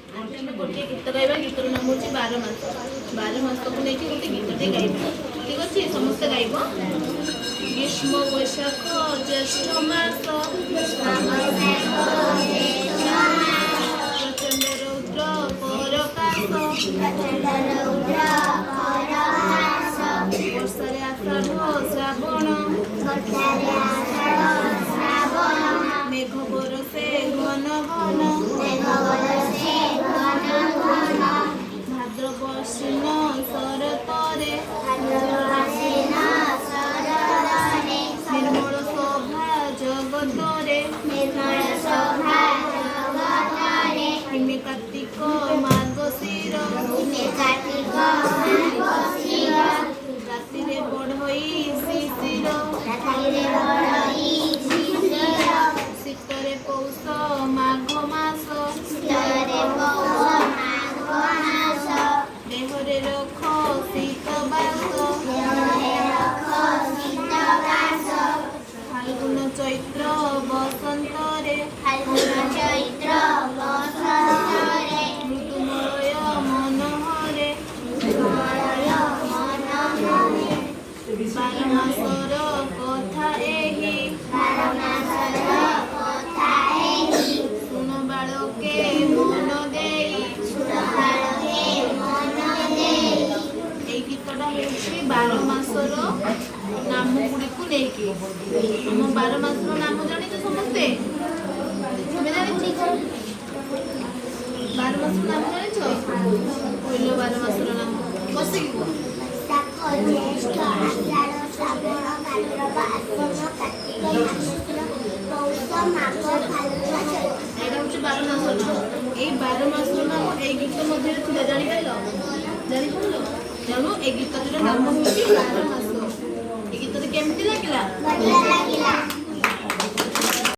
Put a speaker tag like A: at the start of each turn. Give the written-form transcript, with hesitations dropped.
A: आज आम गोटे गीत गाइबा गीतर नाम हूँ 12 मास। 12 मास को लेकिन गोटे गीतटे गाइबा ठीक अच्छे समस्त गाइब। ग्रीष्म वैशाख ज्येष्ठ मास प्रचंड रौद्र परकाश वर्षारे आषाढ़ श्रावण मेघ बरसे घन घन भाद्रव आश्विन शरतरे निर्मल शोभा जगतरे हिमे कार्तिक मार्गशीर राति बढ़ई शिशिर शीतरे पौष माघ मास देहरे रख शीत बास फाल्गुन चैत्र बसंतरे ऋतुमलय मनोहरे 12 मासर कथा एही सुन बालके मन देई এই গীতটা হচ্ছে 12 মাসর নাম গুড়িকু নেইকি हम 12 মাসর নাম জানি তো সমস্তে তুমি জানিছ 12 মাসর নাম জানিছ কইল 12 মাসর নাম বসে কি এটা হচ্ছে 12 মাসর নাম এই 12 মাসর নাম এই গীত মধ্যে ছিল জানি পাইল জানি পারলো তেଣୁ ଏ ଗୀତଟିର ନାମ ହେଉଛି 12 ମାସ। ଏ ଗୀତଟି କେମିତି ଲାଗିଲା?